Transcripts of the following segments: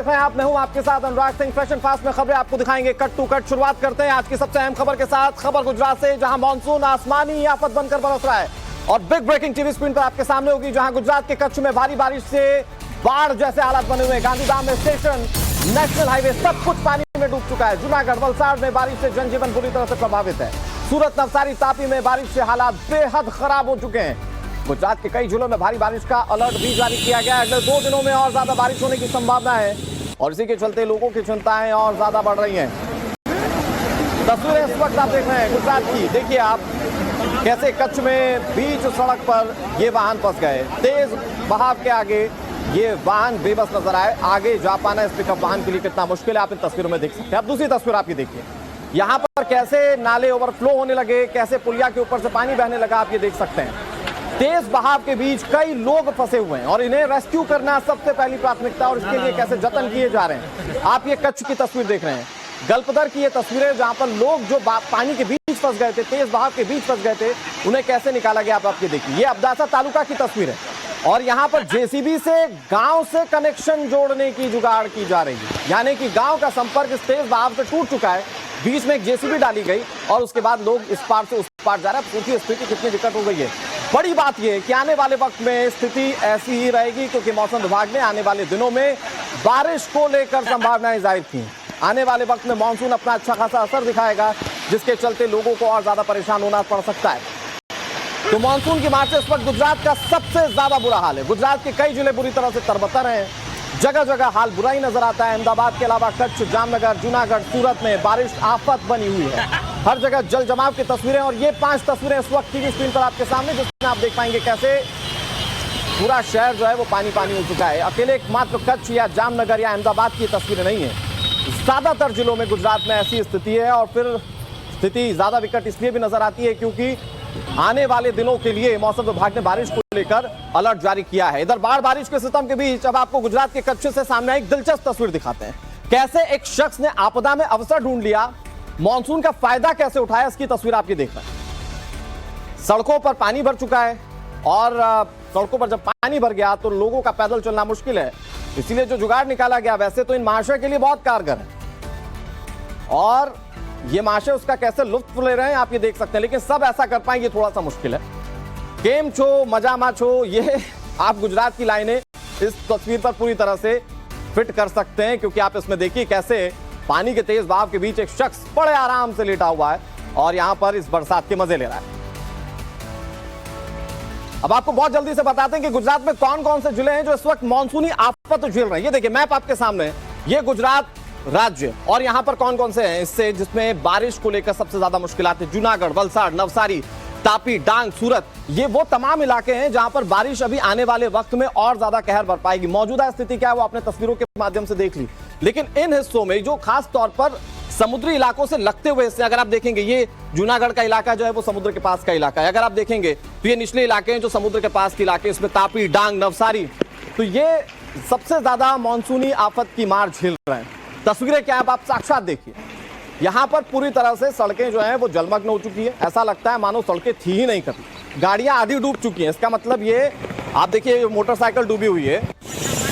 आप मैं हूं आपके साथ अनुराग सिंह। फैशन फास्ट में खबरें आपको दिखाएंगे कट टू कट। शुरुआत करते हैं आज की सबसे अहम खबर के साथ। खबर गुजरात से, जहां मानसून आसमानी आफत बनकर बरस रहा है और बिग ब्रेकिंग टीवी स्क्रीन पर आपके सामने होगी, जहां गुजरात के कच्छ में भारी बारिश से बाढ़ जैसे हालात बने हुए हैं। गांधीधाम में स्टेशन, नेशनल हाईवे सब कुछ पानी में डूब चुका है। जूनागढ़, वलसाड़ में बारिश से जनजीवन बुरी तरह से प्रभावित है। सूरत, नवसारी, तापी में बारिश से हालात बेहद खराब हो चुके हैं। गुजरात के कई जिलों में भारी बारिश का अलर्ट भी जारी किया गया है। अगले 2 दिनों में और ज्यादा बारिश होने की संभावना है और इसी के चलते लोगों की चिंताएं और ज्यादा बढ़ रही हैं। तस्वीरें इस वक्त आप देख रहे हैं गुजरात की। देखिए आप कैसे कच्छ में बीच सड़क पर ये वाहन फंस गए। तेज बहाव के आगे ये वाहन बेबस नजर आए। आगे जा पाना इस पिकअप वाहन के लिए कितना मुश्किल है आप इन तस्वीरों में देख सकते हैं। अब दूसरी तस्वीर आप ये देखिए, यहाँ पर कैसे नाले ओवरफ्लो होने लगे, कैसे पुलिया के ऊपर से पानी बहने लगा, आप ये देख सकते हैं। तेज बहाव के बीच कई लोग फंसे हुए हैं और इन्हें रेस्क्यू करना सबसे पहली प्राथमिकता और इसके लिए कैसे जतन किए जा रहे हैं। आप ये कच्छ की तस्वीर देख रहे हैं, गल्पदर की ये तस्वीरें, जहां पर लोग जो पानी के बीच फंस गए थे, तेज बहाव के बीच फंस गए थे, उन्हें कैसे निकाला गया आप ये देखिए। ये अब्दासा तालुका की तस्वीर है और यहाँ पर जेसीबी से गांव से कनेक्शन जोड़ने की जुगाड़ की जा रही है, यानी कि गांव का संपर्क इस तेज बहाव से टूट चुका है। बीच में एक जेसीबी डाली गई और उसके बाद लोग इस पार से उस पार जा रहे हैं। पूछिए स्थिति कितनी विकट हो गई है। बड़ी बात यह है कि आने वाले वक्त में स्थिति ऐसी ही रहेगी, क्योंकि मौसम विभाग ने आने वाले दिनों में बारिश को लेकर संभावनाएं जाहिर की। आने वाले वक्त में मानसून अपना अच्छा खासा असर दिखाएगा, जिसके चलते लोगों को और ज्यादा परेशान होना पड़ सकता है। तो मानसून की मार से इस वक्त गुजरात का सबसे ज्यादा बुरा हाल है। गुजरात के कई जिले बुरी तरह से तरबतर हैं, जगह जगह हाल बुरा ही नजर आता है। अहमदाबाद के अलावा कच्छ, जामनगर, जूनागढ़, सूरत में बारिश आफत बनी हुई है। हर जगह जल जमाव की तस्वीरें और ये 5 तस्वीरें इस वक्त टीवी स्क्रीन पर आपके सामने, जिसमें आप देख पाएंगे कैसे पूरा शहर जो है वो पानी पानी हो चुका है। अकेले एकमात्र कच्छ या जामनगर या अहमदाबाद की तस्वीरें नहीं है, ज्यादातर जिलों में गुजरात में ऐसी स्थिति है। और फिर स्थिति ज्यादा विकट इसलिए भी नजर आती है क्योंकि आने वाले दिनों के लिए मौसम विभाग ने बारिश को लेकर अलर्ट जारी किया है। इधर बाढ़ बारिश के सितम के बीच अब आपको गुजरात के कच्छ से सामने एक दिलचस्प तस्वीर दिखाते हैं। कैसे एक शख्स ने आपदा में अवसर ढूंढ लिया, मानसून का फायदा कैसे उठाया, इसकी तस्वीर आप ये देख रहे हैं। सड़कों पर पानी भर चुका है और सड़कों पर जब पानी भर गया तो लोगों का पैदल चलना मुश्किल है, इसीलिए जो जुगाड़ निकाला गया वैसे तो इन महाशय के लिए बहुत कारगर है और ये महाशय उसका कैसे लुत्फ ले रहे हैं आप ये देख सकते हैं। लेकिन सब ऐसा कर पाएंगे थोड़ा सा मुश्किल है। गेम छो, मजा माछो, ये आप गुजरात की लाइनें इस तस्वीर पर पूरी तरह से फिट कर सकते हैं, क्योंकि आप इसमें देखिए कैसे पानी के तेज बहाव के बीच एक शख्स बड़े आराम से लेटा हुआ है और यहां पर इस बरसात के मजे ले रहा है। अब आपको बहुत जल्दी से बताते हैं कि गुजरात में कौन कौन से जिले हैं जो इस वक्त मानसूनी आफत झेल रहे हैं। ये देखिए मैप आपके सामने है, ये गुजरात राज्य और यहां पर कौन कौन से हैं इससे जिसमें बारिश को लेकर सबसे ज्यादा मुश्किलात है। जूनागढ़, वलसाड़, नवसारी, तापी, डांग, सूरत, ये वो तमाम इलाके हैं जहां पर बारिश अभी आने वाले वक्त में और ज्यादा कहर बर पाएगी। मौजूदा स्थिति क्या है वो आपने तस्वीरों के माध्यम से देख ली, लेकिन इन हिस्सों में जो खास तौर पर समुद्री इलाकों से लगते हुए हिस्से, अगर आप देखेंगे ये जूनागढ़ का इलाका जो है वो समुद्र के पास का इलाका है। अगर आप देखेंगे तो ये निचले इलाके हैं जो समुद्र के पास के इलाके, इसमें तापी, डांग, नवसारी, तो ये सबसे ज्यादा मानसूनी आफत की मार झेल रहे हैं। तस्वीरें क्या है आप साक्षात देखिए। यहां पर पूरी तरह से सड़कें जो हैं वो जलमग्न हो चुकी है। ऐसा लगता है मानो सड़कें थी ही नहीं कभी। गाड़ियां आधी डूब चुकी हैं। इसका मतलब ये आप देखिए मोटरसाइकिल डूबी हुई है।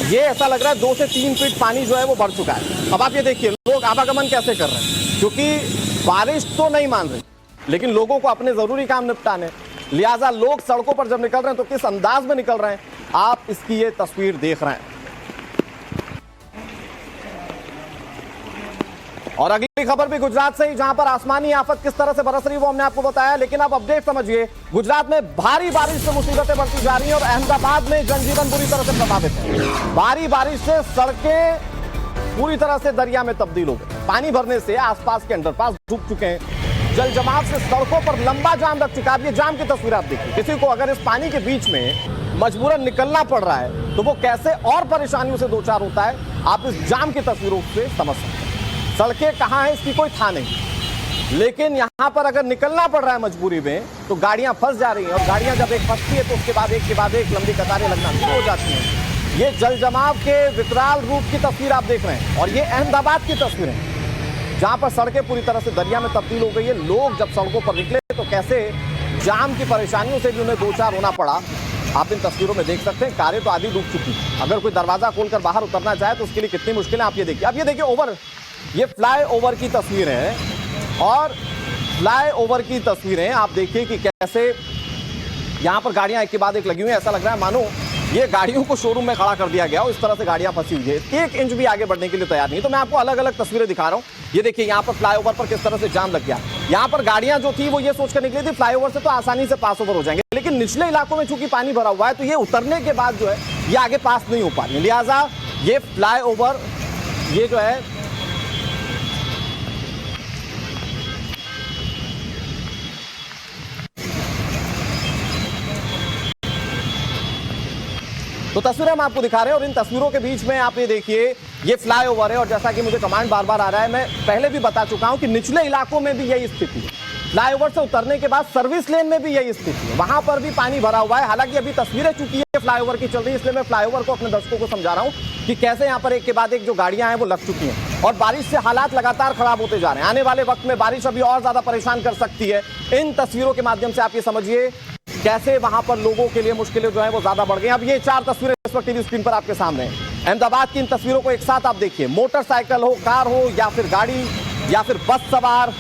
ये ऐसा लग रहा है 2 से 3 फीट पानी जो है वो भर चुका है। अब आप ये देखिए लोग आवागमन कैसे कर रहे हैं, क्योंकि बारिश तो नहीं मान रही लेकिन लोगों को अपने जरूरी काम निपटाने, लिहाजा लोग सड़कों पर जब निकल रहे हैं तो किस अंदाज में निकल रहे हैं आप इसकी ये तस्वीर देख रहे हैं। और अगली खबर भी गुजरात से ही, जहां पर आसमानी आफत किस तरह से बरस रही है वो हमने आपको बताया। लेकिन अब अपडेट समझिए, गुजरात में भारी बारिश से मुसीबतें बढ़ती जा रही हैं और अहमदाबाद में जनजीवन बुरी तरह से प्रभावित है। भारी बारिश से सड़कें पूरी तरह से दरिया में तब्दील हो गई। पानी भरने से आसपास के अंडरपास डूब चुके हैं। जल जमाव से सड़कों पर लंबा जाम लग चुका है। ये जाम की तस्वीर आप देखिए। किसी को अगर इस पानी के बीच में मजबूरन निकलना पड़ रहा है तो वो कैसे और परेशानियों से दो चार होता है आप इस जाम की तस्वीरों से समझ सकते हैं। सड़कें कहाँ हैं इसकी कोई था नहीं, लेकिन यहां पर अगर निकलना पड़ रहा है मजबूरी में तो गाड़ियां फंस जा रही हैं और गाड़ियां जब एक फंसती है तो उसके बाद एक के बाद एक लंबी कतारें लगना शुरू हो जाती हैं। ये जल जमाव के विकराल रूप की तस्वीर आप देख रहे हैं और ये अहमदाबाद की तस्वीर है, जहां पर सड़कें पूरी तरह से दरिया में तब्दील हो गई है। लोग जब सड़कों पर निकले तो कैसे जाम की परेशानियों से भी उन्हें दो चार होना पड़ा आप इन तस्वीरों में देख सकते हैं कारें तो आधी डूब चुकी हैं। अगर कोई दरवाजा खोलकर बाहर उतरना चाहे तो उसके लिए कितनी मुश्किल है आप ये देखिए। अब ये देखिए ओवर, ये फ्लाई ओवर की तस्वीरें हैं और फ्लाई ओवर की तस्वीरें आप देखिए कि कैसे यहां पर गाड़ियां एक के बाद एक लगी हुई हैं। ऐसा लग रहा है मानो ये गाड़ियों को शोरूम में खड़ा कर दिया गया और इस तरह से गाड़ियां फंसी हुई है, 1 इंच भी आगे बढ़ने के लिए तैयार नहीं। तो मैं आपको अलग अलग तस्वीरें दिखा रहा हूं। ये देखिए यहां पर फ्लाईओवर पर किस तरह से जाम लग गया। यहां पर गाड़ियां जो थी वो ये सोचकर निकली थी फ्लाईओवर से तो आसानी से पास ओवर हो जाएंगे, लेकिन निचले इलाकों में चूंकि पानी भरा हुआ है तो ये उतरने के बाद जो है ये आगे पास नहीं हो पा रही। लिहाजा ये फ्लाईओवर ये जो है तो तस्वीरें हम आपको दिखा रहे हैं और इन तस्वीरों के बीच में आप ये देखिए ये फ्लाईओवर है और जैसा कि मुझे कमांड बार बार आ रहा है, मैं पहले भी बता चुका हूं कि निचले इलाकों में भी यही स्थिति है। फ्लाईओवर से उतरने के बाद सर्विस लेन में भी यही स्थिति है, वहां पर भी पानी भरा हुआ है। हालांकि अभी तस्वीरें चुकी है फ्लाईओवर की चल रही है, इसलिए मैं फ्लाईओवर को अपने दर्शकों को समझा रहा हूं कि कैसे यहां पर एक के बाद एक जो गाड़ियां हैं वो लग चुकी हैं और बारिश से हालात लगातार खराब होते जा रहे हैं। आने वाले वक्त में बारिश अभी और ज्यादा परेशान कर सकती है। इन तस्वीरों के माध्यम से आप ये समझिए कैसे वहां पर लोगों के लिए मुश्किलें जो है वो ज्यादा बढ़ गई। अब ये 4 तस्वीरें इस वक्त टीवी स्क्रीन पर आपके सामने हैं। अहमदाबाद की इन तस्वीरों को एक साथ आप देखिए, मोटरसाइकिल हो, कार हो या फिर गाड़ी या फिर बस सवार,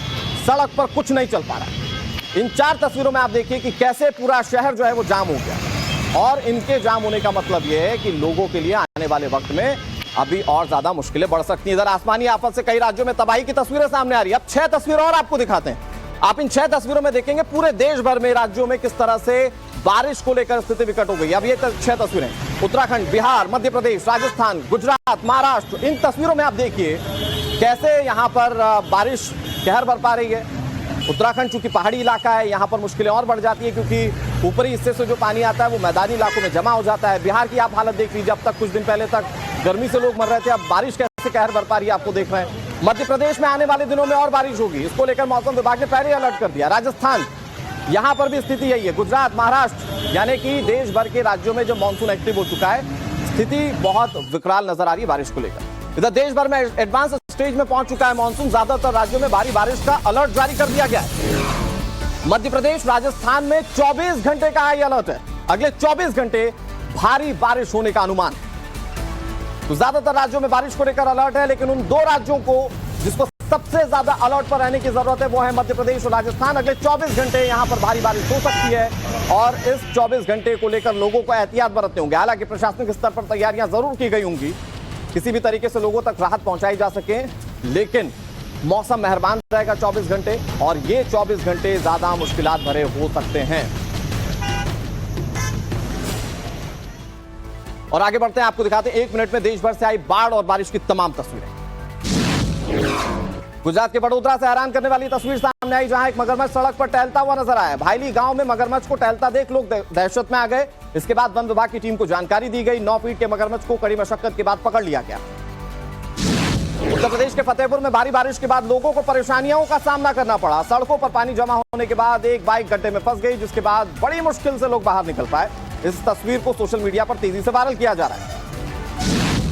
सड़क पर कुछ नहीं चल पा रहा। इन 4 तस्वीरों में आप देखिए कि कैसे पूरा शहर जो है वो जाम हो गया और इनके जाम होने का मतलब यह है कि लोगों के लिए आने वाले वक्त में अभी और ज्यादा मुश्किलें बढ़ सकती हैं। इधर आसमानी आफत से कई राज्यों में तबाही की तस्वीरें सामने आ रही है। अब 6 तस्वीरें और आपको दिखाते हैं। आप इन 6 तस्वीरों में देखेंगे पूरे देश भर में राज्यों में किस तरह से बारिश को लेकर स्थिति विकट हो गई। अब ये 6 तस्वीरें उत्तराखंड, बिहार, मध्य प्रदेश, राजस्थान, गुजरात, महाराष्ट्र, इन तस्वीरों में आप देखिए कैसे यहां पर बारिश कहर बरपा रही है। उत्तराखंड चूंकि पहाड़ी इलाका है, यहां पर मुश्किलें और बढ़ जाती है क्योंकि ऊपरी हिस्से से जो पानी आता है वो मैदानी इलाकों में जमा हो जाता है। बिहार की आप हालत देख लीजिए, अब तक कुछ दिन पहले तक गर्मी से लोग मर रहे थे, अब बारिश कैसे कहर बरपा रही है आपको देख रहे हैं। मध्य प्रदेश में आने वाले दिनों में और बारिश होगी, इसको लेकर मौसम विभाग ने पहले अलर्ट कर दिया। राजस्थान, यहां पर भी स्थिति यही है। गुजरात, महाराष्ट्र, यानी कि देश भर के राज्यों में जो मानसून एक्टिव हो चुका है, स्थिति बहुत विकराल नजर आ रही है बारिश को लेकर। इधर देश भर में एडवांस स्टेज में पहुंच चुका है मानसून, ज्यादातर राज्यों में भारी बारिश का अलर्ट जारी कर दिया गया है। मध्य प्रदेश, राजस्थान में 24 घंटे का हाई अलर्ट है, अगले 24 घंटे भारी बारिश होने का अनुमान है। तो ज्यादातर राज्यों में बारिश को लेकर अलर्ट है, लेकिन उन 2 राज्यों को जिसको सबसे ज्यादा अलर्ट पर रहने की जरूरत है वो है मध्य प्रदेश और राजस्थान। अगले 24 घंटे यहां पर भारी बारिश हो सकती है और इस 24 घंटे को लेकर लोगों को एहतियात बरतने होंगे। हालांकि प्रशासनिक स्तर पर तैयारियां जरूर की गई होंगी, किसी भी तरीके से लोगों तक राहत पहुंचाई जा सके, लेकिन मौसम मेहरबान रहेगा 24 घंटे और ये 24 घंटे ज्यादा मुश्किलात भरे हो सकते हैं। और आगे बढ़ते हैं, आपको दिखाते हैं 1 मिनट में देश भर से आई बाढ़ और बारिश की तमाम तस्वीरें। गुजरात के बड़ोदरा से हैरान करने वाली तस्वीर सामने आई, जहां एक मगरमच्छ सड़क पर टहलता हुआ नजर आया। भाईली गांव में मगरमच्छ को टहलता देख लोग दहशत में आ गए। इसके बाद वन विभाग की टीम को जानकारी दी गई। 9 फीट के मगरमच्छ को कड़ी मशक्कत के बाद पकड़ लिया गया। उत्तर प्रदेश के फतेहपुर में भारी बारिश के बाद लोगों को परेशानियों का सामना करना पड़ा। सड़कों पर पानी जमा होने के बाद एक बाइक गड्ढे में फंस गई, जिसके बाद बड़ी मुश्किल से लोग बाहर निकल पाए। इस तस्वीर को सोशल मीडिया पर तेजी से वायरल किया जा रहा है।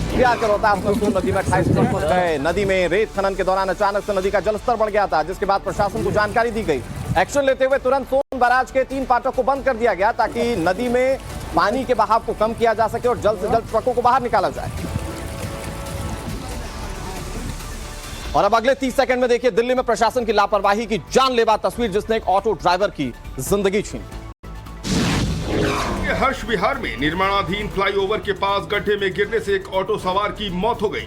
बिहार के रोहतास में सोन नदी में 28 लोग फंस गए। नदी में रेत खनन के दौरान अचानक से नदी का जलस्तर बढ़ गया था, जिसके बाद प्रशासन को जानकारी दी गई। एक्शन लेते हुए तुरंत सोन बैराज के 3 फाटक को बंद कर दिया गया ताकि नदी में पानी के बहाव को कम किया जा सके और जल्द से जल्द ट्रकों को बाहर निकाला जाए। और अब अगले 30 सेकंड में देखिए दिल्ली में प्रशासन की लापरवाही की जानलेवा तस्वीर, जिसने एक ऑटो ड्राइवर की जिंदगी छीन ली। हर्ष विहार में निर्माणाधीन फ्लाईओवर के पास गड्ढे में गिरने से एक ऑटो सवार की मौत हो गई।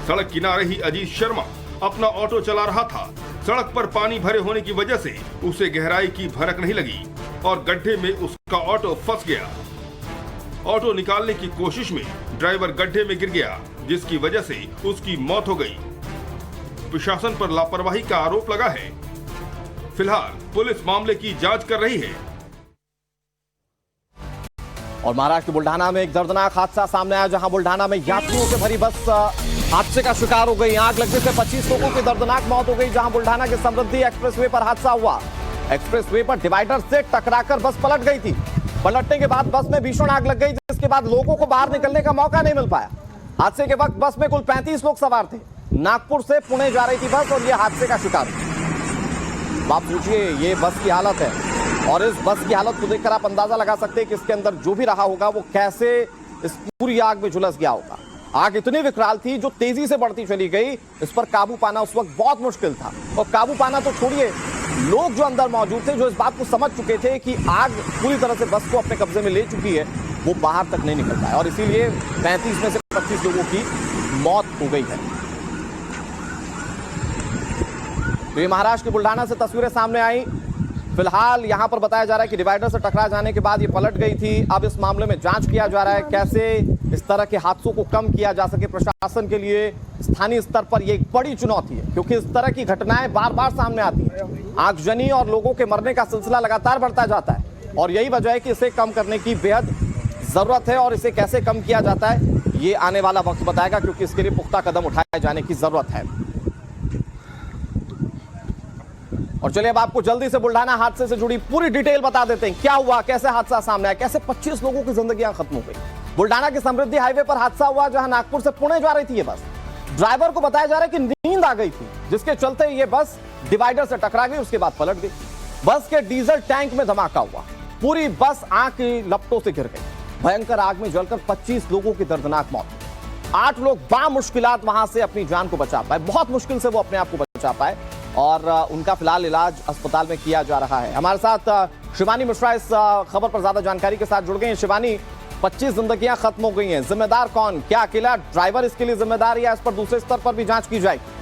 सड़क किनारे ही अजीत शर्मा अपना ऑटो चला रहा था। सड़क पर पानी भरे होने की वजह से उसे गहराई की भनक नहीं लगी और गड्ढे में उसका ऑटो फंस गया। ऑटो निकालने की कोशिश में ड्राइवर गड्ढे में गिर गया, जिसकी वजह से उसकी मौत हो गई। प्रशासन पर लापरवाही का आरोप लगा है। फिलहाल पुलिस मामले की जांच कर रही है। और महाराष्ट्र के बुल्ढाना में एक दर्दनाक हादसा सामने आया, जहां बुल्ढाना में यात्रियों से भरी बस हादसे का शिकार हो गई। आग लगने से 25 लोगों की दर्दनाक मौत हो गई। जहां बुल्ढाना के समृद्धि एक्सप्रेसवे पर हादसा हुआ। एक्सप्रेसवे पर डिवाइडर से टकराकर बस पलट गई थी। पलटने के बाद बस में भीषण आग लग गई, जिसके बाद लोगों को बाहर निकलने का मौका नहीं मिल पाया। हादसे के वक्त बस में कुल 35 लोग सवार थे। नागपुर से पुणे जा रही थी बस और यह हादसे का शिकार हुई। आप पूछिए, ये बस की हालत है और इस बस की हालत को देखकर आप अंदाजा लगा सकते हैं कि इसके अंदर जो भी रहा होगा वो कैसे इस पूरी आग में झुलस गया होगा। आग इतनी विकराल थी जो तेजी से बढ़ती चली गई, इस पर काबू पाना उस वक्त बहुत मुश्किल था। और काबू पाना तो छोड़िए, लोग जो अंदर मौजूद थे जो इस बात को समझ चुके थे कि आग पूरी तरह से बस को अपने कब्जे में ले चुकी है, वो बाहर तक नहीं निकल पाए और इसीलिए 35 में से 25 लोगों की मौत हो गई है। तो ये महाराष्ट्र के बुल्ढाना से तस्वीरें सामने आई। फिलहाल यहां पर बताया जा रहा है कि डिवाइडर से टकरा जाने के बाद ये पलट गई थी। अब इस मामले में जांच किया जा रहा है कैसे इस तरह के हादसों को कम किया जा सके। प्रशासन के लिए स्थानीय स्तर पर यह एक बड़ी चुनौती है क्योंकि इस तरह की घटनाएं बार बार सामने आती हैं। आगजनी और लोगों के मरने का सिलसिला लगातार बढ़ता जाता है और यही वजह है कि इसे कम करने की बेहद जरूरत है और इसे कैसे कम किया जाता है ये आने वाला वक्त बताएगा, क्योंकि इसके लिए पुख्ता कदम उठाए जाने की जरूरत है। और चलिए अब आपको जल्दी से बुल्ढाना हादसे से जुड़ी पूरी डिटेल बता देते हैं, क्या हुआ, कैसे हादसा सामने आया, कैसे 25 लोगों की जिंदगियां खत्म हो गई। बुल्ढाना के समृद्धि हाईवे पर हादसा हुआ जहां नागपुर से पुणे जा रही थी ये बस। ड्राइवर को बताया जा रहा है कि नींद आ गई थी, जिसके चलते ये बस डिवाइडर से टकरा गई, उसके बाद पलट गई। बस के डीजल टैंक में धमाका हुआ, पूरी बस आग की लपटों से गिर गई। भयंकर आग में जलकर 25 लोगों की दर्दनाक मौत। 8 लोग बामुश्किलात वहां से अपनी जान को बचा पाए, बहुत मुश्किल से वो अपने आप को बचा पाए और उनका फिलहाल इलाज अस्पताल में किया जा रहा है। हमारे साथ शिवानी मिश्रा इस खबर पर ज्यादा जानकारी के साथ जुड़ गई हैं। शिवानी, 25 जिंदगियां खत्म हो गई हैं, जिम्मेदार कौन, क्या अकेला ड्राइवर इसके लिए जिम्मेदार है या इस पर दूसरे स्तर पर भी जांच की जाएगी?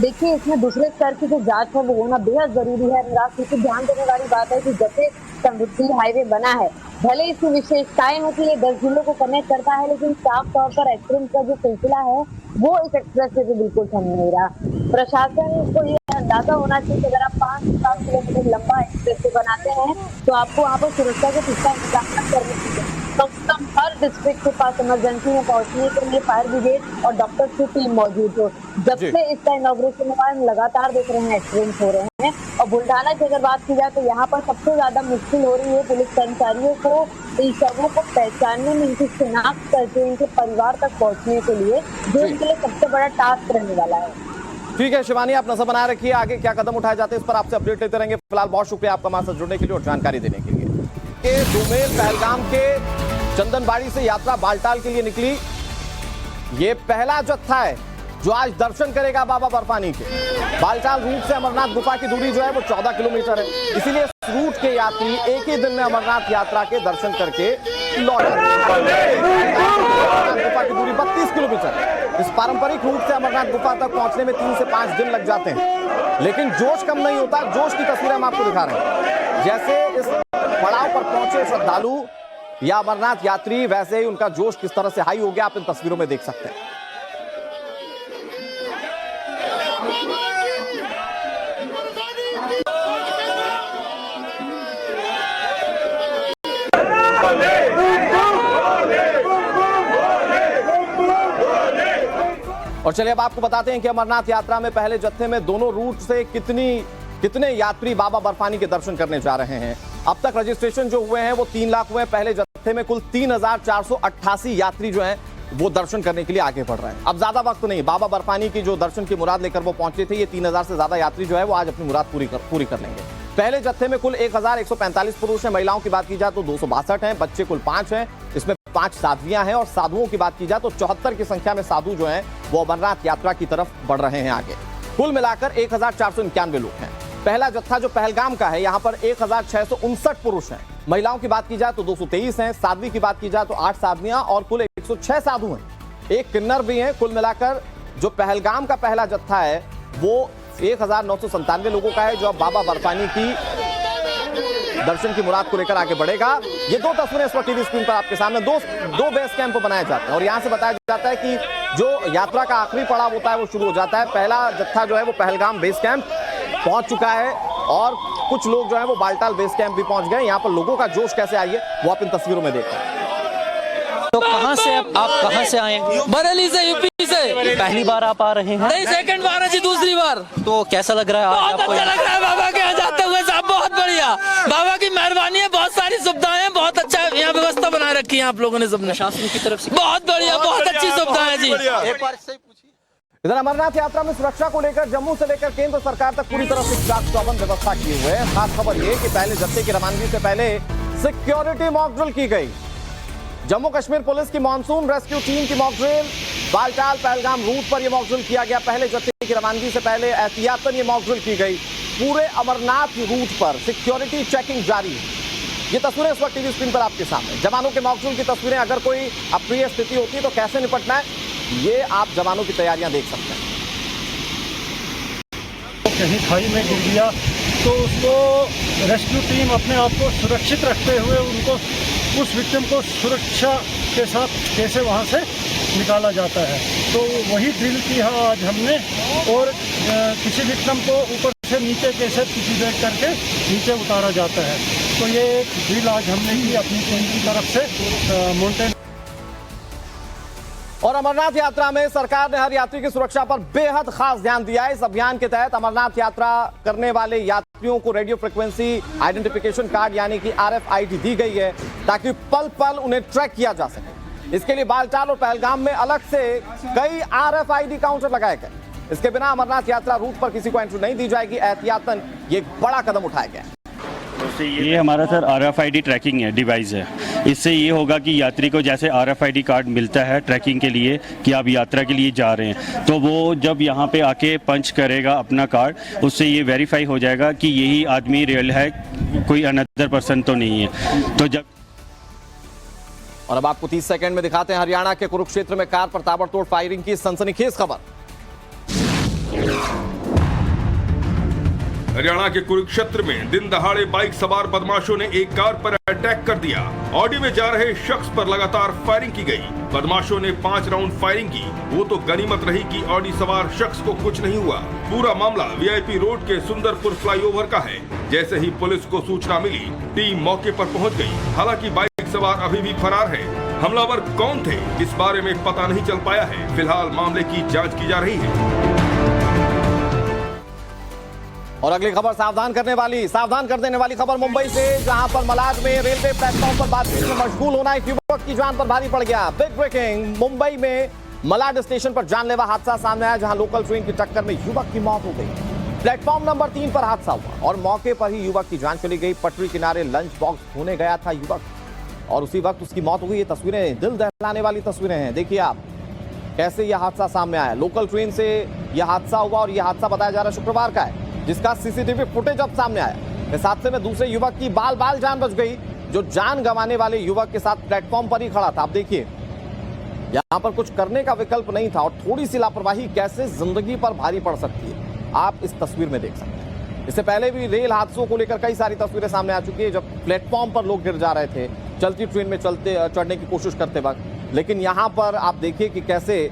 देखिए, इसमें दूसरे स्तर की जो जांच है वो होना बेहद जरूरी है। क्योंकि ध्यान देने वाली बात है कि जैसे समृद्धि हाईवे बना है, भले इसकी विशेषताएं है कि ये 10 जिलों को कनेक्ट करता है, लेकिन साफ तौर पर एक्सीडेंट का जो सिलसिला है वो इस एक्सप्रेस वे पे बिल्कुल थम नहीं रहा। प्रशासन को ये अंदाजा होना चाहिए कि अगर आप 5-7 किलोमीटर लंबा एक्सप्रेस वे बनाते हैं तो आपको वहाँ पर सुरक्षा के पुख्ता इंतजाम करने चाहिए। कम से कम हर डिस्ट्रिक्ट के पास इमरजेंसी में पहुंचने के लिए फायर ब्रिगेड और डॉक्टर्स की टीम मौजूद हो। जब से इसका इनॉग्रेशन हुआ है, हम लगातार देख रहे हैं एक्सीडेंट हो रहे हैं। और बुल्ढाना की अगर बात की जाए तो यहाँ पर सबसे ज्यादा मुश्किल हो रही है पुलिस कर्मचारियों को इन शवों को पहचानने में, इनकी शिनाख्त करके इनके परिवार तक पहुँचने के लिए, जो इनके लिए सबसे बड़ा टास्क रहने वाला है। ठीक है शिवानी, आप नजर बनाए रखिए, आगे क्या कदम उठाए जाते हैं इस पर आपसे अपडेट लेते रहेंगे। फिलहाल बहुत शुक्रिया आपका हमारे साथ जुड़ने के लिए और जानकारी देने के लिए। डोमेल पहलगाम के चंदनबाड़ी से यात्रा बालटाल के लिए निकली। ये पहला जत्था है जो आज दर्शन करेगा बाबा बर्फानी के। बालटाल रूट से अमरनाथ गुफा की दूरी जो है वो 14 किलोमीटर है, इसीलिए इस रूट के यात्री एक ही दिन में अमरनाथ यात्रा के दर्शन करके लौट गुफा की दूरी 32 किलोमीटर है। इस पारंपरिक रूट से अमरनाथ गुफा तक पहुंचने में 3 से 5 दिन लग जाते हैं, लेकिन जोश कम नहीं होता। जोश की तस्वीरें हम आपको दिखा रहे हैं। जैसे इस पड़ाव पर पहुंचे श्रद्धालु या अमरनाथ यात्री, वैसे ही उनका जोश किस तरह से हाई हो गया आप इन तस्वीरों में देख सकते हैं। और चलिए अब आपको बताते हैं कि अमरनाथ यात्रा में पहले जत्थे में दोनों रूट से कितने यात्री बाबा बर्फानी के दर्शन करने जा रहे हैं। अब तक रजिस्ट्रेशन जो हुए हैं वो 3 लाख हुए हैं। पहले जत्थे में कुल 3488 यात्री जो हैं वो दर्शन करने के लिए आगे बढ़ रहे हैं। अब ज्यादा वक्त नहीं, बाबा बर्फानी की जो दर्शन की मुराद लेकर वो पहुंचे थे, ये 3000 से ज्यादा यात्री जो है वो आज अपनी मुराद पूरी कर लेंगे। पहले जत्थे में कुल 1145 पुरुष हैं। महिलाओं की बात की जाए तो 262 हैं। बच्चे कुल 5 हैं, इसमें 5 साध्वियां हैं। और साधुओं की बात की जाए तो 74 की संख्या में साधु जो हैं वो अमरनाथ यात्रा की तरफ बढ़ रहे हैं आगे। कुल मिलाकर 1491 लोग हैं। पहला जत्था जो पहलगाम का है, यहाँ पर 1659 पुरुष हैं। महिलाओं की बात की जाए तो 223 हैं। साध्वी की बात की जाए तो 8 साध्वियां और कुल 106 साधु हैं। एक किन्नर भी हैं। कुल मिलाकर जो पहलगाम का पहला जत्था है वो 1997 लोगों का है, जो अब बाबा बर्फानी की दर्शन की मुराद को लेकर आगे बढ़ेगा। ये 2 तस्वीरें इस वक्त टीवी स्क्रीन पर आपके सामने। दो बेस कैंप बनाए जाते हैं और यहां से बताया जाता है कि जो यात्रा का आखिरी पड़ाव होता है वो शुरू हो जाता है। पहला जत्था जो है वो पहलगाम बेस कैंप पहुंच चुका है और कुछ लोग जो है वो बालटाल बेस कैंप भी पहुंच गए। यहाँ पर लोगों का जोश कैसे आई है वो आप इन तस्वीरों में देखते हैं। तो कहाँ से आप कहाँ से आए? बरेली से, यूपी से। पहली बार आप आ रहे हैं? नहीं, सेकंड बार है जी, दूसरी बार। तो कैसा लग रहा है? बहुत अच्छा लग रहा है बाबा के यहाँ जाते हुए साहब, बहुत बढ़िया। बाबा की मेहरबानी है, बहुत सारी सुविधाएं हैं, बहुत अच्छा यहाँ व्यवस्था बना रखी है आप लोगों ने सबने। शासन की तरफ से बहुत बढ़िया, बहुत अच्छी सुविधाएं जी। एक बार से पूछिए। इधर अमरनाथ यात्रा में सुरक्षा को लेकर जम्मू से लेकर केंद्र सरकार तक पूरी तरह से चाक चौबंद व्यवस्था किए हुए हैं। खास खबर यह कि पहले जत्थे की रवानगी से पहले सिक्योरिटी मॉक ड्रिल की गई। जम्मू कश्मीर पुलिस की मॉनसून रेस्क्यू टीम की mock drill, Baltal Pahalgam route पर यह मॉक ड्रिल किया गया। पहले जत्थे की रवानगी से पहले एहतियातन ये मॉक ड्रिल की गई। पूरे अमरनाथ रूट पर सिक्योरिटी चेकिंग जारी है। ये तस्वीरें इस वक्त टीवी स्क्रीन पर आपके सामने, जवानों के मॉक ड्रिल की तस्वीरें। अगर कोई अप्रिय स्थिति होती है तो कैसे निपटना है, ये आप जवानों की तैयारियां देख सकते हैं। कहीं खाई में गिर गया तो उसको रेस्क्यू टीम अपने आप को सुरक्षित रखते हुए उनको, उस विक्टिम को सुरक्षा के साथ कैसे वहाँ से निकाला जाता है, तो वही ड्रिल की है आज हमने। और किसी विक्टिम को ऊपर से नीचे कैसे किसी बैग करके नीचे उतारा जाता है, तो ये एक ड्रिल आज हमने की अपनी टीम की तरफ से माउंटेन। और अमरनाथ यात्रा में सरकार ने हर यात्री की सुरक्षा पर बेहद खास ध्यान दिया है। इस अभियान के तहत अमरनाथ यात्रा करने वाले यात्रियों को रेडियो फ्रिक्वेंसी आइडेंटिफिकेशन कार्ड यानी कि RFID दी गई है ताकि पल पल उन्हें ट्रैक किया जा सके। इसके लिए बालटाल और पहलगाम में अलग से कई RFID काउंटर लगाए गए। इसके बिना अमरनाथ यात्रा रूट पर किसी को एंट्री नहीं दी जाएगी। एहतियातन ये एक बड़ा कदम उठाया गया है। ये हमारा सर RFID ट्रैकिंग है, डिवाइस है। इससे ये होगा कि यात्री को जैसे RFID कार्ड मिलता है ट्रैकिंग के लिए कि आप यात्रा के लिए जा रहे हैं, तो वो जब यहाँ पे आके पंच करेगा अपना कार्ड, उससे ये वेरीफाई हो जाएगा कि यही आदमी रियल है, कोई अनदर पर्सन तो नहीं है। तो जब और अब आपको 30 सेकंड में दिखाते हैं हरियाणा के कुरुक्षेत्र में कार पर ताबड़तोड़ फायरिंग की सनसनीखेज खबर। हरियाणा के कुरुक्षेत्र में दिन दहाड़े बाइक सवार बदमाशों ने एक कार पर अटैक कर दिया। ऑडी में जा रहे शख्स पर लगातार फायरिंग की गई। बदमाशों ने 5 राउंड फायरिंग की। वो तो गनीमत रही कि ऑडी सवार शख्स को कुछ नहीं हुआ। पूरा मामला VIP रोड के सुंदरपुर फ्लाईओवर का है। जैसे ही पुलिस को सूचना मिली, टीम मौके पर पहुंच गई। हालांकि बाइक सवार अभी भी फरार है। हमलावर कौन थे, इस बारे में पता नहीं चल पाया है। फिलहाल मामले की जाँच की जा रही है। और अगली खबर सावधान कर देने वाली खबर मुंबई से, जहां पर मलाड में रेलवे प्लेटफॉर्म पर बातचीत में मशगूल होना एक युवक की जान पर भारी पड़ गया। बिग ब्रेकिंग, मुंबई में मलाड स्टेशन पर जानलेवा हादसा सामने आया, जहां लोकल ट्रेन की टक्कर में युवक की मौत हो गई। प्लेटफॉर्म नंबर 3 पर हादसा हुआ और मौके पर ही युवक की जान चली गई। पटरी किनारे लंच बॉक्स धोने गया था युवक और उसी वक्त उसकी मौत हो गई। ये तस्वीरें दिल दहलाने वाली तस्वीरें हैं। देखिए आप कैसे यह हादसा सामने आया। लोकल ट्रेन से यह हादसा हुआ और यह हादसा बताया जा रहा है शुक्रवार का है, जिसका CCTV फुटेज अब सामने आया। इस हादसे में दूसरे युवक की बाल जान बच गई, जो जान गंवाने वाले युवक के साथ प्लेटफॉर्म पर ही खड़ा था। आप देखिए यहां पर कुछ करने का विकल्प नहीं था और थोड़ी सी लापरवाही कैसे जिंदगी पर भारी पड़ सकती है, आप इस तस्वीर में देख सकते हैं। इससे पहले भी रेल हादसों को लेकर कई सारी तस्वीरें सामने आ चुकी है, जब प्लेटफॉर्म पर लोग गिर जा रहे थे चलती ट्रेन में चढ़ने की कोशिश करते वक्त। लेकिन यहां पर आप देखिए कि कैसे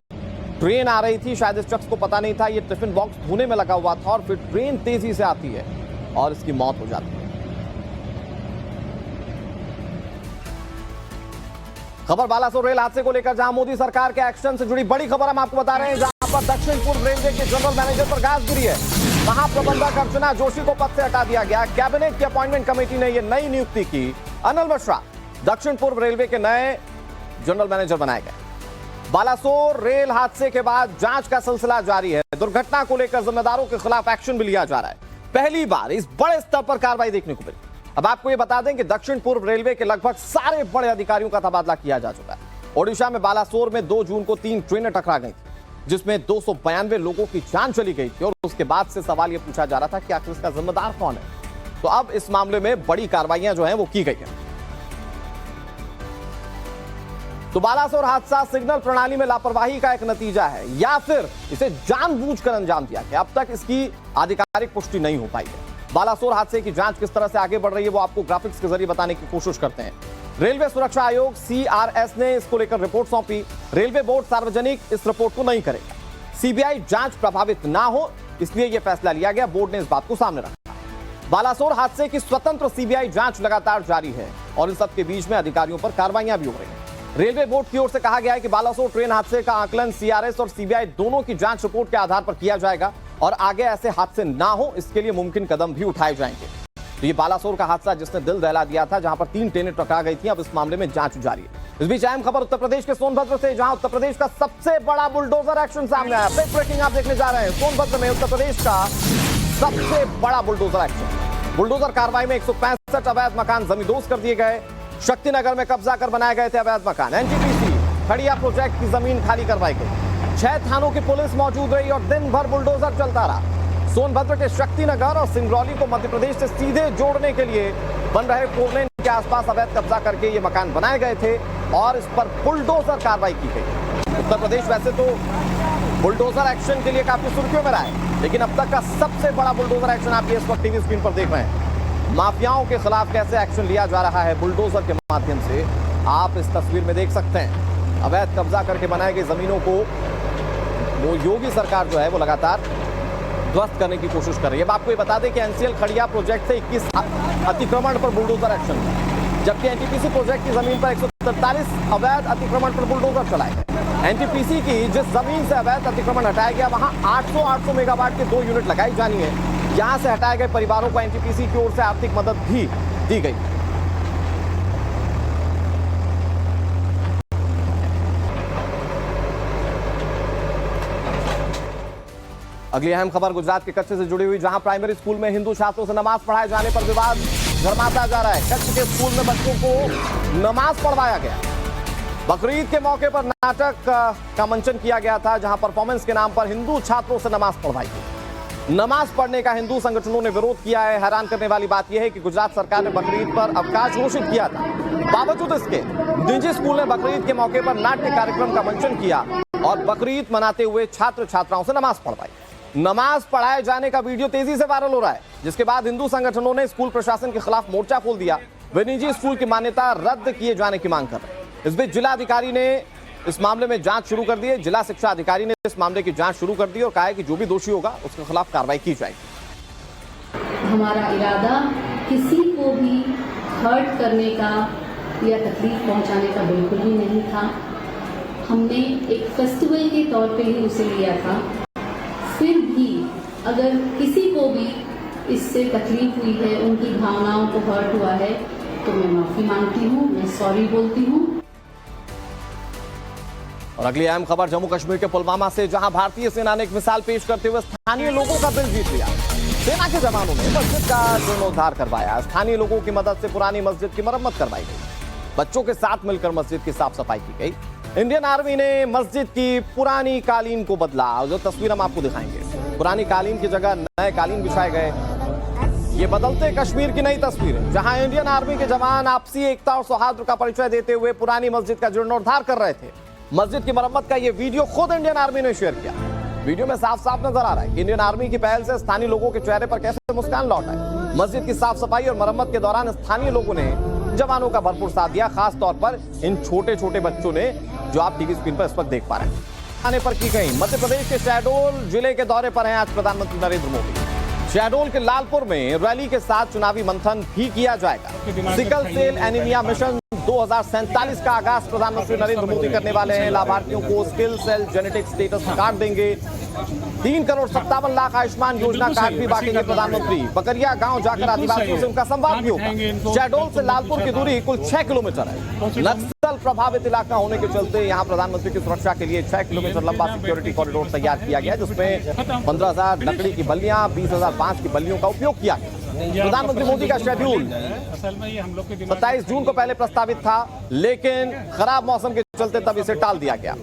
ट्रेन आ रही थी, शायद इस शख्स को पता नहीं था ये टिफिन बॉक्स धोने में लगा हुआ था और फिर ट्रेन तेजी से आती है और इसकी मौत हो जाती है। खबर बालासोर रेल हादसे को लेकर, जहां मोदी सरकार के एक्शन से जुड़ी बड़ी खबर हम आपको बता रहे हैं, जहां पर दक्षिण पूर्व रेलवे के जनरल मैनेजर पर गाज गिरी है। महाप्रबंधक अर्चना जोशी को पद से हटा दिया गया। कैबिनेट की अपॉइंटमेंट कमेटी ने यह नई नियुक्ति की। अनिल मिश्रा दक्षिण पूर्व रेलवे के नए जनरल मैनेजर बनाए गए। बालासोर रेल हादसे के बाद जांच का सिलसिला जारी है। दुर्घटना को लेकर जिम्मेदारों के खिलाफ एक्शन भी लिया जा रहा है। पहली बार इस बड़े स्तर पर कार्रवाई देखने को मिली। अब आपको यह बता दें कि दक्षिण पूर्व रेलवे के लगभग सारे बड़े अधिकारियों का तबादला किया जा चुका है। ओडिशा में बालासोर में 2 जून को 3 ट्रेनें टकरा गई, जिसमें 292 लोगों की जान चली गई थी और उसके बाद से सवाल यह पूछा जा रहा था कि आखिर इसका जिम्मेदार कौन है। तो अब इस मामले में बड़ी कार्रवाइयां जो हैं वो की गई हैं। तो बालासोर हादसा सिग्नल प्रणाली में लापरवाही का एक नतीजा है या फिर इसे जानबूझकर अंजाम दिया गया, अब तक इसकी आधिकारिक पुष्टि नहीं हो पाई है। बालासोर हादसे की जांच किस तरह से आगे बढ़ रही है वो आपको ग्राफिक्स के जरिए बताने की कोशिश करते हैं। रेलवे सुरक्षा आयोग CRS ने इसको लेकर रिपोर्ट सौंपी। रेलवे बोर्ड सार्वजनिक इस रिपोर्ट को नहीं करेगा। CBI जांच प्रभावित ना हो, इसलिए यह फैसला लिया गया। बोर्ड ने इस बात को सामने रखा। बालासोर हादसे की स्वतंत्र CBI जांच लगातार जारी है और इन सब के बीच में अधिकारियों पर कार्रवाइयां भी हो रही हैं। रेलवे बोर्ड की ओर से कहा गया है कि बालासोर ट्रेन हादसे का आकलन CRS और CBI दोनों की जांच रिपोर्ट के आधार पर किया जाएगा और आगे ऐसे हादसे ना हो इसके लिए मुमकिन कदम भी उठाए जाएंगे। तो ये बालासोर का हादसा जिसने दिल दहला दिया था, जहां पर 3 ट्रेनें टकरा गई थी, अब इस मामले में जांच जारी है। इस बीच अहम खबर उत्तर प्रदेश के सोनभद्र से, जहां उत्तर प्रदेश का सबसे बड़ा बुलडोजर एक्शन सामने आया। बिग ब्रेकिंग आप देखने जा रहे हैं। सोनभद्र में उत्तर प्रदेश का सबसे बड़ा बुलडोजर एक्शन। बुलडोजर कार्रवाई में 165 अवैध मकान जमींदोज कर दिए गए। शक्तिनगर में कब्जा कर बनाए गए थे अवैध मकान। एनटीपीसी खड़िया प्रोजेक्ट की जमीन खाली करवाई गई। 6 थानों की पुलिस मौजूद रही और दिन भर बुलडोजर चलता रहा। सोनभद्र के शक्तिनगर और सिंगरौली को मध्य प्रदेश से सीधे जोड़ने के लिए बन रहे 4 लेन के आसपास अवैध कब्जा करके ये मकान बनाए गए थे और इस पर बुलडोजर कार्रवाई की गई। उत्तर प्रदेश वैसे तो बुलडोजर एक्शन के लिए काफी सुर्खियों में रहा है, लेकिन अब तक का सबसे बड़ा बुलडोजर एक्शन आप इस वक्त टीवी स्क्रीन पर देख रहे हैं। माफियाओं के खिलाफ कैसे एक्शन लिया जा रहा है बुलडोजर के माध्यम से, आप इस तस्वीर में देख सकते हैं। अवैध कब्जा करके बनाई गई जमीनों को वो योगी सरकार जो है वो लगातार ध्वस्त करने की कोशिश कर रही है। अब आपको ये बता दें कि एनसीएल खड़िया प्रोजेक्ट से 21 अतिक्रमण पर बुलडोजर एक्शन था, जबकि एनटीपीसी प्रोजेक्ट की जमीन पर 143 अवैध अतिक्रमण पर बुलडोजर चलाए गए। एनटीपीसी की जिस जमीन से अवैध अतिक्रमण हटाया गया वहां 800 मेगावाट के 2 यूनिट लगाई जानी है। यहां से हटाए गए परिवारों को एनटीपीसी की ओर से आर्थिक मदद भी दी गई। अगली अहम खबर गुजरात के कच्छ से जुड़ी हुई, जहां प्राइमरी स्कूल में हिंदू छात्रों से नमाज पढ़ाए जाने पर विवाद गरमाता जा रहा है। कच्छ के स्कूल में बच्चों को नमाज पढ़वाया गया। बकरीद के मौके पर नाटक का मंचन किया गया था, जहां परफॉर्मेंस के नाम पर हिंदू छात्रों से नमाज पढ़वाई गई। नमाज पढ़ने का हिंदू संगठनों ने विरोध किया है। हैरान करने वाली बात यह है कि गुजरात सरकार ने बकरीद पर अवकाश घोषित किया था, बावजूद इसके निजी स्कूल ने बकरीद के मौके पर नाट्य कार्यक्रम का मंचन किया और बकरीद मनाते हुए छात्र छात्राओं से नमाज पढ़वाई। नमाज पढ़ाए जाने का वीडियो तेजी से वायरल हो रहा है, जिसके बाद हिंदू संगठनों ने स्कूल प्रशासन के खिलाफ मोर्चा खोल दिया। वे निजी स्कूल की मान्यता रद्द किए जाने की मांग कर रहे हैं। इस बीच जिला अधिकारी ने इस मामले में जांच शुरू कर दी है। जिला शिक्षा अधिकारी ने इस मामले की जांच शुरू कर दी और कहा है कि जो भी दोषी होगा उसके खिलाफ कार्रवाई की जाएगी। हमारा इरादा किसी को भी हर्ट करने का या तकलीफ पहुंचाने का बिल्कुल भी नहीं था। हमने एक फेस्टिवल के तौर पे ही उसे लिया था। फिर भी अगर किसी को भी इससे तकलीफ हुई है, उनकी भावनाओं को हर्ट हुआ है, तो मैं माफी मांगती हूँ, मैं सॉरी बोलती हूँ। और अगली अहम खबर जम्मू कश्मीर के पुलवामा से, जहां भारतीय सेना ने एक मिसाल पेश करते हुए स्थानीय लोगों का दिल जीत लिया। सेना के जवानों ने मस्जिद का जीर्णोद्धार करवाया। स्थानीय लोगों की मदद से पुरानी मस्जिद की मरम्मत करवाई गई। बच्चों के साथ मिलकर मस्जिद की साफ सफाई की गई। इंडियन आर्मी ने मस्जिद की पुरानी कालीन को बदला। जो तस्वीर हम आपको दिखाएंगे, पुरानी कालीन की जगह नए कालीन बिछाए गए। ये बदलते कश्मीर की नई तस्वीर है, जहां इंडियन आर्मी के जवान आपसी एकता और सौहार्द का परिचय देते हुए पुरानी मस्जिद का जीर्णोद्धार कर रहे थे। मस्जिद की मरम्मत का ये वीडियो खुद इंडियन आर्मी ने शेयर किया। वीडियो में साफ साफ नजर आ रहा है कि इंडियन आर्मी की पहल से स्थानीय लोगों के चेहरे पर कैसे मुस्कान लौट आई। मस्जिद की साफ सफाई और मरम्मत के दौरान स्थानीय लोगों ने जवानों का भरपूर साथ दिया। खास तौर पर इन छोटे छोटे बच्चों ने, जो आप टीवी स्क्रीन पर इस वक्त देख पा रहे हैं। आने पर की गई। मध्य प्रदेश के शहडोल जिले के दौरे पर हैं आज प्रधानमंत्री नरेंद्र मोदी। शहडोल के लालपुर में रैली के साथ चुनावी मंथन भी किया जाएगा। सिकल सेल एनीमिया मिशन 2047 का आगाज प्रधानमंत्री नरेंद्र मोदी करने वाले हैं। लाभार्थियों को sickle cell genetic status card देंगे। 3,57,00,000 आयुष्मान योजना कार्ड भी बांटेंगे प्रधानमंत्री। बकरिया गांव जाकर आदिवासियों से उनका संवाद भी होगा। शहडोल से लालपुर की दूरी कुल 6 किलोमीटर है। नक्सल प्रभावित इलाका होने के चलते यहां प्रधानमंत्री की सुरक्षा के लिए 6 किलोमीटर लंबा सिक्योरिटी कॉरिडोर तैयार किया गया, जिसमें 15,000 लकड़ी की बल्लियां, 20,000 बांस की बल्लियों का उपयोग किया गया। प्रधानमंत्री मोदी का शेड्यूल 27 जून को पहले प्रस्तावित था, लेकिन खराब मौसम के चलते तब इसे टाल दिया गया।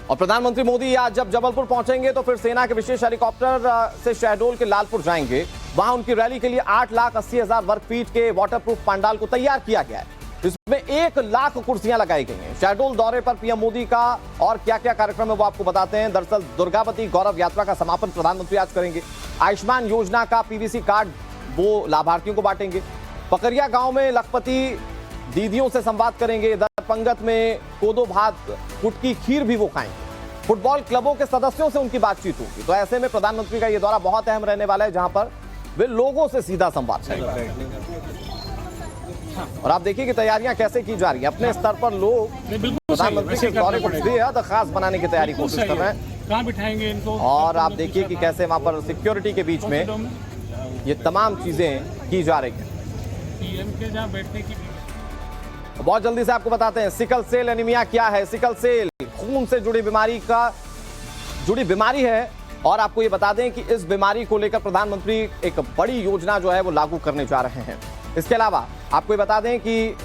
और प्रधानमंत्री मोदी आज जब जबलपुर पहुंचेंगे तो फिर सेना के विशेष हेलीकॉप्टर से शहडोल के लालपुर जाएंगे। वहां उनकी रैली के लिए 8,80,000 वर्ग फीट के वाटरप्रूफ पंडाल को तैयार किया गया है। इसमें 1,00,000 कुर्सियां लगाई गई हैं। शहडोल दौरे पर पीएम मोदी का और क्या क्या कार्यक्रम है वो आपको बताते हैं। दरअसल दुर्गावती गौरव यात्रा का समापन प्रधानमंत्री आज करेंगे। आयुष्मान योजना का पीवीसी कार्ड वो लाभार्थियों को बांटेंगे। पकरिया गांव में लखपति दीदियों से संवाद करेंगे। इधर पंगत में कोदो भात कुटकी खीर भी वो खाएंगे। फुटबॉल क्लबों के सदस्यों से उनकी बातचीत होगी। तो ऐसे में प्रधानमंत्री का यह दौरा बहुत अहम रहने वाला है, जहां पर वे लोगों से सीधा संवाद करेंगे। और आप देखिए कि तैयारियां कैसे की जा रही है। अपने स्तर पर लोग प्रधानमंत्री के दौरे को बेहद खास बनाने की तैयारी कोशिश कर रहे हैं। कहां बिठाएंगे इनको? और आप देखिए कि कैसे वहां पर सिक्योरिटी के बीच में ये तमाम चीजें की जा रही है। पीएम के जहाँ बैठने की बहुत जल्दी से आपको बताते हैं सिकल सेल एनीमिया क्या है। सिकल सेल खून से जुड़ी बीमारी है और आपको ये बता दें कि इस बीमारी को लेकर प्रधानमंत्री एक बड़ी योजना जो है वो लागू करने जा रहे हैं। इसके अलावा आपको ये बता दें कि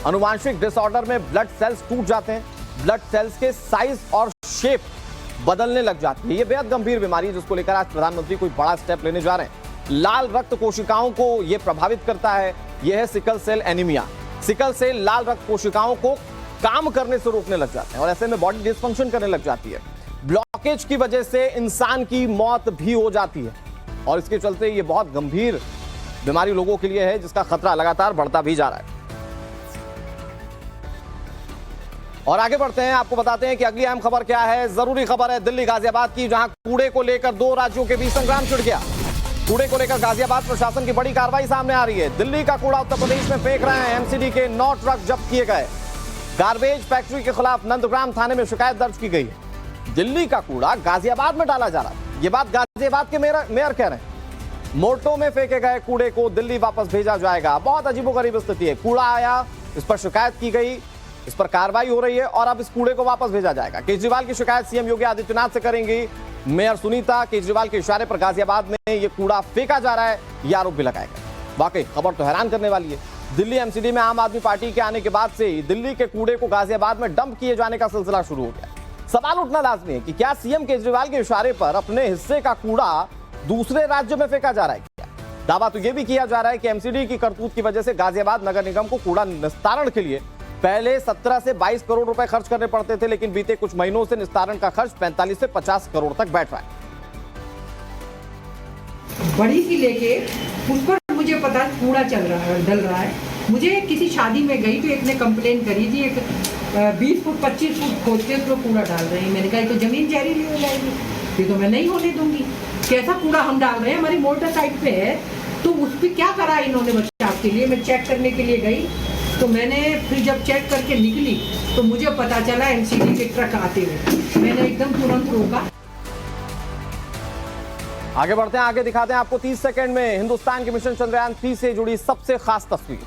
अनुवांशिक डिसऑर्डर में ब्लड सेल्स टूट जाते हैं, ब्लड सेल्स के साइज और शेप बदलने लग जाती है। ये बेहद गंभीर बीमारी है जिसको लेकर आज प्रधानमंत्री कोई बड़ा स्टेप लेने जा रहे हैं। लाल रक्त कोशिकाओं को यह प्रभावित करता है, यह है sickle cell anaemia. Sickle cell लाल रक्त कोशिकाओं को काम करने से रोकने लग जाते हैं और ऐसे में बॉडी डिसफंक्शन करने लग जाती है। ब्लॉकेज की वजह से इंसान की मौत भी हो जाती है और इसके चलते ये बहुत गंभीर बीमारी लोगों के लिए है जिसका खतरा लगातार बढ़ता भी जा रहा है। और आगे बढ़ते हैं, आपको बताते हैं कि अगली अहम खबर क्या है। जरूरी खबर है दिल्ली गाजियाबाद की, जहां कूड़े को लेकर दो राज्यों के बीच संग्राम छिड़ गया। कूड़े को लेकर गाजियाबाद प्रशासन की बड़ी कार्रवाई सामने आ रही है। दिल्ली का कूड़ा उत्तर प्रदेश में फेंक रहे हैं। एमसीडी के 9 ट्रक जब्त किए गए। गार्बेज फैक्ट्री के खिलाफ नंदग्राम थाने में शिकायत दर्ज की गई है। दिल्ली का कूड़ा गाजियाबाद में डाला जा रहा है, ये बात गाजियाबाद के मेयर कह रहे हैं। मोर्टो में फेंके गए कूड़े को दिल्ली वापस भेजा जाएगा। बहुत अजीबोगरीब स्थिति है। कूड़ा आया, इस पर शिकायत की गई, इस पर कार्रवाई हो रही है और अब इस कूड़े को वापस भेजा जाएगा। केजरीवाल की शिकायत सीएम योगी आदित्यनाथ से करेंगी। मेयर सुनीता केजरीवाल के इशारे पर गाजियाबाद में ये कूड़ा फेंका जा रहा है, यह आरोप भी लगाया गया। वाकई खबर तो हैरान करने वाली है। दिल्ली एमसीडी में आम आदमी पार्टी के आने के बाद से दिल्ली के कूड़े को गाजियाबाद में डंप किए जाने का सिलसिला शुरू हो गया। सवाल उठना लाजमी है कि क्या सीएम केजरीवाल के इशारे पर अपने हिस्से का कूड़ा दूसरे राज्य में फेंका जा रहा है क्या? दावा तो यह भी किया जा रहा है कि एमसीडी की करतूत की वजह से गाजियाबाद नगर निगम को कूड़ा निस्तारण के लिए पहले 17 से 22 करोड़ रुपए खर्च करने पड़ते थे, लेकिन बीते कुछ महीनों से निस्तारण का खर्च 45 से 50 करोड़ तक बैठ रहा है। बड़ी सी लेके उस पर मुझे पता कूड़ा चल रहा है, डल रहा है। मुझे किसी शादी में गई तो एक ने कंप्लेन करी थी, एक 20 फुट 25 फुट खोद के उसमें कूड़ा डाल रहे हैं। मैंने कहा तो जमीन जहरीली हो जाएगी, ये तो मैं नहीं होने दूंगी। कैसा कूड़ा हम डाल रहे हैं, हमारी मोटर साइड पे है, तो उस पर क्या करा इन्होंने बचाव के लिए। मैं चेक करने के लिए गई तो मैंने फिर जब चेक करके निकली तो मुझे पता चला एमसीडी के ट्रक आते हुए। मैंने एकदम तुरंत रोका। आगे बढ़ते हैं, आगे दिखाते हैं आपको 30 सेकंड में हिंदुस्तान के मिशन चंद्रयान 3 से जुड़ी सबसे खास तस्वीर।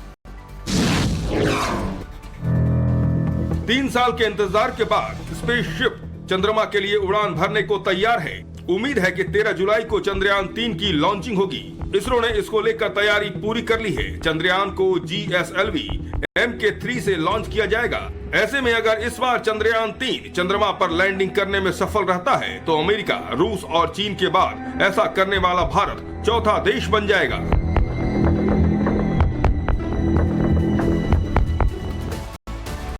3 साल के इंतजार के बाद स्पेसशिप चंद्रमा के लिए उड़ान भरने को तैयार है। उम्मीद है कि 13 जुलाई को चंद्रयान 3 की लॉन्चिंग होगी। इसरो ने इसको लेकर तैयारी पूरी कर ली है। चंद्रयान को GSLV MK3 से लॉन्च किया जाएगा। ऐसे में अगर इस बार चंद्रयान 3 चंद्रमा पर लैंडिंग करने में सफल रहता है तो अमेरिका, रूस और चीन के बाद ऐसा करने वाला भारत चौथा देश बन जाएगा।